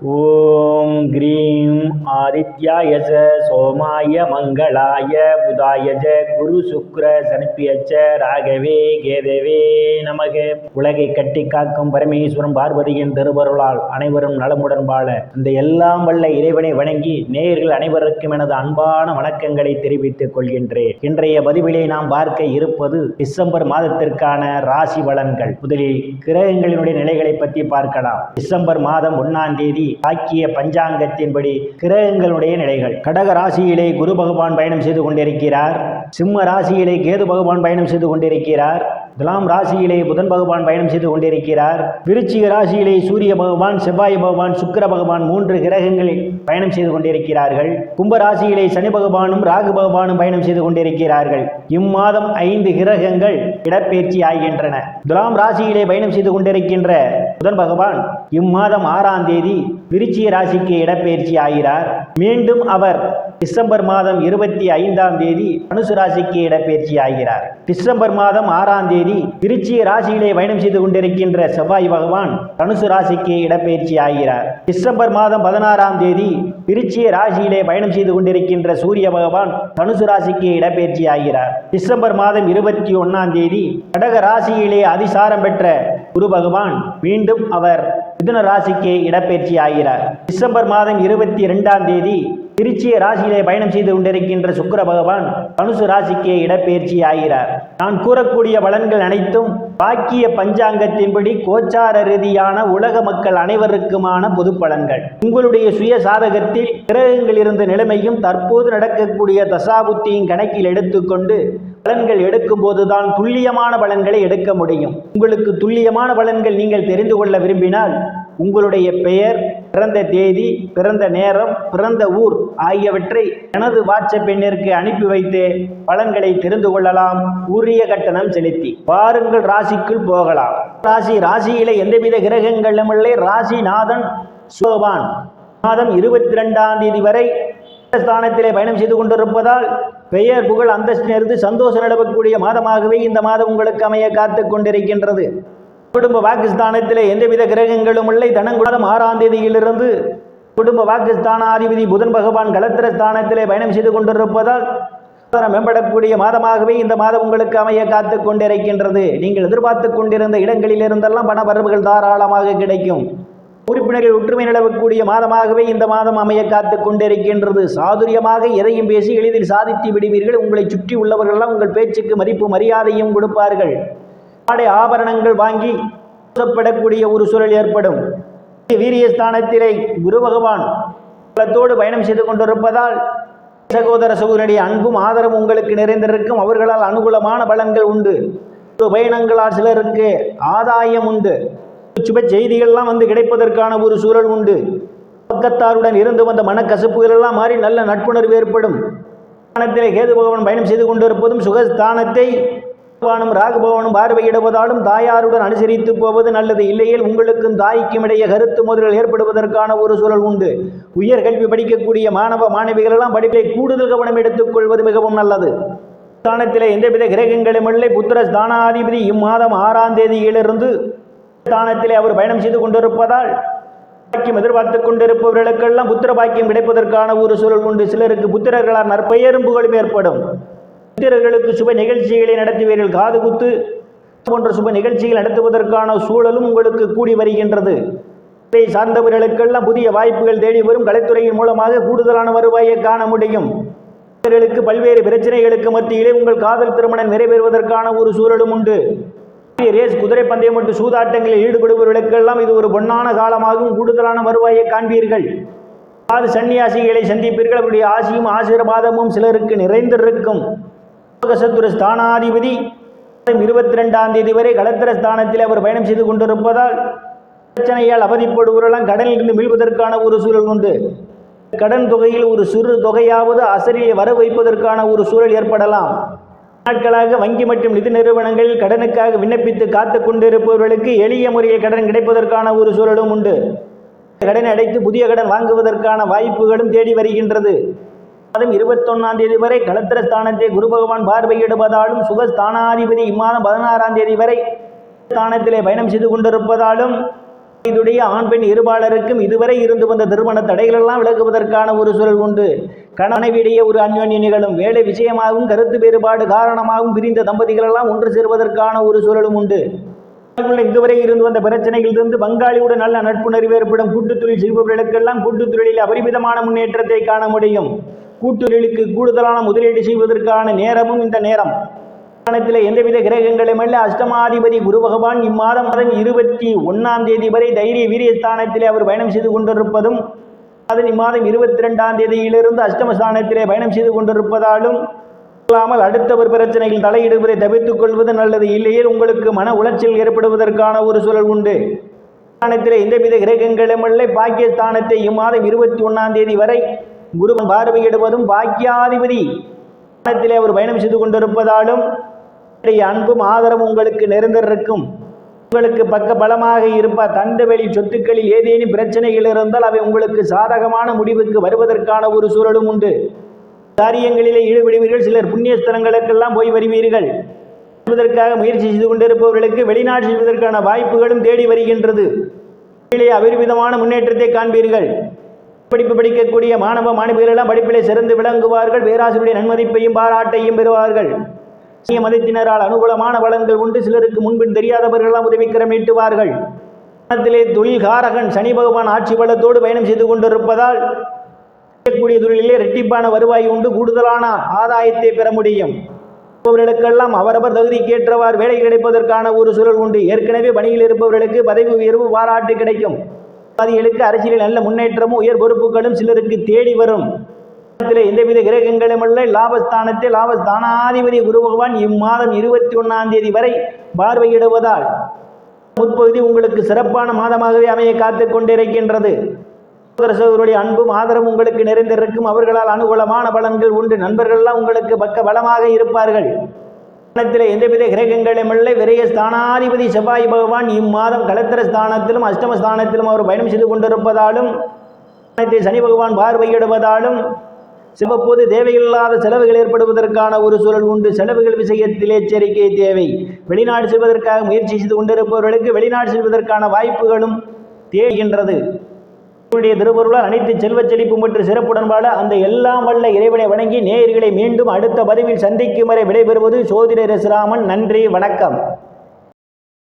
ஓம் cream ஆதித்யாய சோமாய மங்களாய புதாய குரு சுக்ர சனிப்பியச்ச ராகவே கேதவே நமக. உலகை கட்டி காக்கும் பரமேஸ்வரம் பார்வதியின் திருவருளால் அனைவரும் நலமுடன் வாழ அந்த எல்லாம் வல்ல இறைவனை வணங்கி நேயர்கள் அனைவருக்கும் எனது அன்பான வணக்கங்களை தெரிவித்துக் கொள்கின்றேன். இன்றைய பதிவிலே நாம் பார்க்க இருப்பது டிசம்பர் மாதத்திற்கான ராசி பலன்கள். முதலில் கிரகங்களினுடைய நிலைகளை பற்றி பார்க்கலாம். டிசம்பர் மாதம் 1ஆம் தேதி ஆக்கிய பஞ்சாங்கத்தின்படி கிரகங்களுடைய நிலைகள். கடக ராசியிலே குரு பகவான் பயணம் செய்து கொண்டிருக்கிறார். சிம்ம ராசியிலே கேது பகவான் பயணம் செய்து கொண்டிருக்கிறார். துலாம் ராசியிலே புதன் பகவான் பயணம் செய்து கொண்டிருக்கிறார். விருச்சிக ராசியிலே சூரிய பகவான், செவ்வாய் பகவான், சுக்கிர பகவான் 3 கிரகங்களில் பயணம் செய்து கொண்டிருக்கிறார்கள். கும்ப ராசியிலே சனி பகவானும் ராகு பகவானும் பயணம் செய்து கொண்டிருக்கிறார்கள். இம்மாதம் 5 கிரகங்கள் இடப்பெயர்ச்சி ஆகின்றன. துலாம் ராசியிலே பயணம் செய்து கொண்டிருக்கின்ற புதன் பகவான் இம்மாதம் 6ஆம் தேதி விருச்சிக ராசிக்கு இடப்பெயர்ச்சி ஆகிறார். மீண்டும் அவர் டிசம்பர் மாதம் 25ஆம் தேதி தனுசு ராசிக்கு இடப்பெயர்ச்சி ஆகிறார். டிசம்பர் மாதம் 6ஆம் தேதி விருச்சிக ராசியிலே பயணம் செய்து கொண்டிருக்கின்ற செவ்வாய் பகவான் தனுசு ராசிக்கு இடப்பெயர்ச்சி ஆகிறார். டிசம்பர் மாதம் 16ஆம் தேதி விருச்சிக ராசியிலே பயணம் செய்து கொண்டிருக்கின்ற சூரிய பகவான் தனுசு ராசிக்கு இடப்பெயர்ச்சி ஆகிறார். டிசம்பர் மாதம் 21ஆம் தேதி கடக ராசியிலே அதிசாரம் பெற்ற குரு பகவான் மீண்டும் அவர் மிதுன ராசிக்கு இடப்பெயர்ச்சி ஆகிறார். டிசம்பர் மாதம் 22ஆம் தேதி விருச்சிக ராசியிலே பயணம் செய்து கொண்டிருக்கின்ற சுக்கிர பகவான் தனுசு ராசிக்கு இடப்பெயர்ச்சி ஆகிறார். நான் கூறக்கூடிய பலன்கள் அனைத்தும் பாக்கிய பஞ்சாங்கத்தின்படி கோச்சார ரீதியான உலக மக்கள் அனைவருக்குமான பொது பலன்கள். உங்களுடைய சுய சாதகத்தில் கிரகங்கள் இருந்த நிலைமையும் தற்போது நடக்கக்கூடிய தசாபுத்தியின் கணக்கில் எடுத்துக்கொண்டு பலன்கள் எடுக்கும் போதுதான் துல்லியமான பலன்களை எடுக்க முடியும். உங்களுக்கு துல்லியமான பலன்கள் நீங்கள் தெரிந்து கொள்ள விரும்பினால் உங்களுடைய பெயர், பிறந்த தேதி, பிறந்த நேரம், பிறந்த ஊர் ஆகியவற்றை எனது வாட்ஸ்அப் எண்ணிற்கு அனுப்பி வைத்து பலன்களை தெரிந்து கொள்ளலாம். உரிய கட்டணம் செலுத்தி வாருங்கள் ராசிக்குள் போகலாம். ராசியிலே எந்தவித கிரகங்களும் இல்லை. ராசிநாதன் பகவான் மாதம் 22ஆம் தேதி வரை ஸ்தானத்திலே பயணம் செய்து கொண்டிருப்பதால் பெயர், புகழ், அந்தஸ்திலிருந்து சந்தோஷம் நிலவக்கூடிய மாதமாகவே இந்த மாதம் உங்களுக்கு அமைய காத்து கொண்டிருக்கின்றது. குடும்ப வாக்குஸ்தானத்திலே எந்தவித கிரகங்களும் இல்லை. தனங்குடம் 6ஆம் தேதியிலிருந்து குடும்ப வாக்குஸ்தானாதிபதி புதன் பகவான் கலத்திர ஸ்தானத்திலே பயணம் செய்து கொண்டிருப்பதால் மேம்படக்கூடிய மாதமாகவே இந்த மாதம் உங்களுக்கு அமைய காத்து கொண்டிருக்கின்றது. நீங்கள் எதிர்பார்த்து கொண்டிருந்த இடங்களில் இருந்தெல்லாம் பண வரவுகள் தாராளமாக கிடைக்கும். உறுப்பினர்கள் ஒற்றுமை நிலவக்கூடிய மாதமாகவே இந்த மாதம் அமைய காத்து கொண்டிருக்கின்றது. சாதுரியமாக எதையும் பேசி எளிதில் சாதித்து விடுவீர்கள். உங்களை சுற்றி உள்ளவர்களெல்லாம் உங்கள் பேச்சுக்கு மதிப்பு மரியாதையும் கொடுப்பார்கள். ஆடை ஆபரணங்கள் வாங்கி சோசப்படக்கூடிய ஒரு சூழல் ஏற்படும். வீரியஸ்தானத்திலே குரு பகவான் பலத்தோடு பயணம் செய்து கொண்டிருப்பதால் சகோதர சகோதரனுடைய அன்பும் ஆதரவும் உங்களுக்கு நிறைந்திருக்கும். அவர்களால் அனுகூலமான பலன்கள் உண்டு. பயணங்களால் சிலருக்கு ஆதாயம் உண்டு. சுப செய்திகள்லாம் வந்து கிடைப்பதற்கான ஒரு சூழல் உண்டு. பக்கத்தாருடன் இருந்து வந்த மனக்கசப்புகள் எல்லாம் மாறி நல்ல நட்புணர்வு ஏற்படும். ஸ்தானத்திலே கேது பகவான் பயணம் செய்து கொண்டிருப்பதும் சுகஸ்தானத்தை ராகு பகவானும் பார்வையிடுவதாலும் தாயாருடன் அனுசரித்து போவது நல்லது. இல்லையில் உங்களுக்கும் தாய்க்கும் இடையே கருத்து மோதல்கள் ஏற்படுவதற்கான ஒரு சூழல் உண்டு. உயர்கல்வி படிக்கக்கூடிய மாணவ மாணவிகள் எல்லாம் படிப்பை கூடுதல் கவனம் எடுத்துக் கொள்வது மிகவும் நல்லது. ஸ்தானத்திலே எந்தவித கிரகங்களும் இல்லை. புத்திர ஸ்தானாதிபதி இம்மாதம் 6ஆம் தேதியிலிருந்து ஸ்தானத்திலே அவர் பயணம் செய்து கொண்டிருப்பதால் பாக்கியம் எதிர்பார்த்து கொண்டிருப்பவர்களுக்கெல்லாம் புத்திர பாக்கியம் கிடைப்பதற்கான ஒரு சூழல் உண்டு. சிலருக்கு புத்திரர்களால் நற்பெயரும் புகழும் ஏற்படும். புத்திரர்களுக்கு சுப நிகழ்ச்சிகளை நடத்துவீர்கள். காது குத்து போன்ற சுப நிகழ்ச்சிகள் நடத்துவதற்கான சூழலும் உங்களுக்கு கூடி வருகின்றது. இதை சார்ந்தவர்களுக்கெல்லாம் புதிய வாய்ப்புகள் தேடி வரும். கலைத்துறையின் மூலமாக கூடுதலான வருவாயை காண முடியும். புத்திரர்களுக்கு பல்வேறு பிரச்சனைகளுக்கு மத்தியிலே உங்கள் காதல் திருமணம் நிறைவேறுவதற்கான ஒரு சூழலும் உண்டு. ரேஸ், குதிரை பந்தயம் மற்றும் சூதாட்டங்களில் ஈடுபடுபவர்களுக்கெல்லாம் இது ஒரு பொன்னான காலமாகவும் கூடுதலான வருவாயை காண்பீர்கள். சன்னியாசிகளை சந்திப்பீர்கள். அவருடைய ஆசியும் ஆசீர்வாதமும் சிலருக்கு நிறைந்திருக்கும். சத்துரு ஸ்தானாதிபதி 22ஆம் தேதி வரை கலத்திர ஸ்தானத்தில் அவர் பயணம் செய்து கொண்டிருப்பதால் பிரச்சனையால் அவதிப்படுவரெல்லாம் கடனில் இருந்து மீள்வதற்கான ஒரு சூழல் உண்டு. கடன் தொகையில் ஒரு சிறு தொகையாவது அசரியை வர வைப்பதற்கான ஒரு சூழல் ஏற்படலாம். நாட்களாக வங்கி மற்றும் நிதி நிறுவனங்களில் கடனுக்காக விண்ணப்பித்து காத்து கொண்டிருப்பவர்களுக்கு எளிய முறையில் கடன் கிடைப்பதற்கான ஒரு சூழலும் உண்டு. கடனை அடைத்து புதிய கடன் வாங்குவதற்கான வாய்ப்புகளும் தேடி வருகின்றது. 21ஆம் தேதி வரை கலத்திர ஸ்தானத்தை குரு பகவான் பார்வையிடுவதாலும் சுகஸ்தானாதிபதி இம்மாதம் 16ஆம் தேதி வரை ஸ்தானத்திலே பயணம் செய்து கொண்டிருப்பதாலும் இதுடைய ஆண் பெண் இருபாலருக்கும் இதுவரை இருந்து வந்த திருமண தடைகளெல்லாம் விலகுவதற்கான ஒரு சூழல் உண்டு. கணவனிடையே ஒரு அந்யோன்ய நிகழும். வேலை விஷயமாகவும் கருத்து வேறுபாடு காரணமாகவும் பிரிந்த தம்பதிகள் எல்லாம் ஒன்று சேர்வதற்கான ஒரு சூழலும் உண்டு. இதுவரை இருந்து வந்த பிரச்சனைகளிலிருந்து பங்காளியுடன் நல்ல நட்புணர்வு ஏற்படும். கூட்டுத் தொழில் செய்பவர்களுக்கெல்லாம் கூட்டுத் தொழிலில் அபரிமிதமான முன்னேற்றத்தை காண முடியும். கூட்டுத்தொழிலுக்கு கூடுதலான முதலீடு செய்வதற்கான நேரமும் இந்த நேரம். எந்தவித கிரகங்களும் அல்ல. அஷ்டமாதிபதி குரு பகவான் இம்மாதம் 21ஆம் தேதி வரை தைரிய வீரியஸ்தானத்திலே அவர் பயணம் செய்து கொண்டிருப்பதும், இம்மாதம் 22ஆம் தேதியிலிருந்து அஷ்டமஸ்தானத்திலே பயணம் செய்து கொண்டிருப்பதாலும் இல்லாமல் அடுத்தவர் பிரச்சனையில் தலையிடுவதை தவிர்த்துக் கொள்வது நல்லது. இல்லையே உங்களுக்கு மன உளைச்சல் ஏற்படுவதற்கான ஒரு சூழல் உண்டு. எந்தவித கிரகங்களும் அல்ல. பாக்கியஸ்தானத்தை இம்மாதம் 21ஆம் தேதி வரை குரு பார்வையிடுவதும் பாக்கியாதிபதி அவர் பயணம் செய்து கொண்டிருப்பதாலும் அன்பும் ஆதரவும் உங்களுக்கு நிறைந்திருக்கும். உங்களுக்கு பக்க பலமாக இருப்பார். தண்டவெளி சொத்துக்களில் ஏதேனும் பிரச்சனைகள் இருந்தால் அவை உங்களுக்கு சாதகமான முடிவுக்கு வருவதற்கான ஒரு சூழலும் உண்டு. காரியங்களிலே ஈடுபடுவீர்கள். சிலர் புண்ணிய ஸ்தலங்களுக்கெல்லாம் போய் வருவீர்கள். இதற்காக முயற்சி செய்து கொண்டிருப்பவர்களுக்கு வெளிநாடு செல்வதற்கான வாய்ப்புகளும் தேடி வருகின்றது. அபரிமிதமான முன்னேற்றத்தை காண்பீர்கள். படிப்பு படிக்கக்கூடிய மாணவ மாணவிகள் எல்லாம் படிப்பிலே சிறந்து விளங்குவார்கள். பேராசிரியருடைய நன்மதிப்பையும் பாராட்டையும் பெறுவார்கள். மதத்தினரால் அனுகூலமான வளங்கள் உண்டு. சிலருக்கு முன்பின் தெரியாதவர்களெல்லாம் உதவிக்கரம் நீட்டுவார்கள். தொழில்காரகன் சனி பகவான் ஆட்சி பலத்தோடு பயணம் செய்து கொண்டிருப்பதால் செய்யக்கூடிய தொழிலே இரட்டிப்பான வருவாய் உண்டு. கூடுதலான ஆதாயத்தை பெற முடியும். அவர்களுக்கெல்லாம் அவரவர் தகுதிக்கேற்றவாறு வேலை கிடைப்பதற்கான ஒரு சூழல் உண்டு. ஏற்கனவே பணியில் இருப்பவர்களுக்கு பதவி உயர்வு பாராட்டு கிடைக்கும். அதிகளுக்கு அரசியலில் நல்ல முன்னேற்றமும் உயர் பொறுப்புகளும் சிலருக்கு தேடி வரும். எந்தவித கிரகங்களும் அல்ல. லாபஸ்தானத்தில் லாபஸ்தானாதிபதி குரு பகவான் இம்மாதம் 21ஆம் தேதி வரை பார்வையிடுவதால் முற்பகுதி உங்களுக்கு சிறப்பான மாதமாகவே அமைய காத்து கொண்டிருக்கின்றது. சகோதரருடைய அன்பும் ஆதரவும் உங்களுக்கு நிறைந்திருக்கும். அவர்களால் அனுகூலமான பலன்கள் உண்டு. நண்பர்கள்லாம் உங்களுக்கு பக்க பலமாக இருப்பார்கள். எந்தவித கிரகங்களும் இல்லை. விரைய ஸ்தானாதிபதி செவ்வாய் பகவான் இம்மாதம் களத்திர ஸ்தானத்திலும் அஷ்டமஸ்தானத்திலும் அவர் பயணம் செய்து கொண்டிருப்பதாலும் சனி பகவான் பார்வையிடுவதாலும் சிவப்போது தேவையில்லாத செலவுகள் ஏற்படுவதற்கான ஒரு சூழல் உண்டு. செலவுகள் விஷயத்தில் எச்சரிக்கை தேவை. வெளிநாடு செல்வதற்காக முயற்சி செய்து கொண்டிருப்பவர்களுக்கு வெளிநாடு செல்வதற்கான வாய்ப்புகளும் தேடுகின்றது. திருவருளால் அனைத்து செல்வச் செழிப்பு மற்றும் சிறப்புடன் வாழ அந்த எல்லாம் வல்ல இறைவனை வணங்கி நேயர்களை மீண்டும் அடுத்த பதிவில் சந்திக்கும் வரை விடைபெறுவது ஜோதிடர் எஸ். ராமன். நன்றி, வணக்கம்.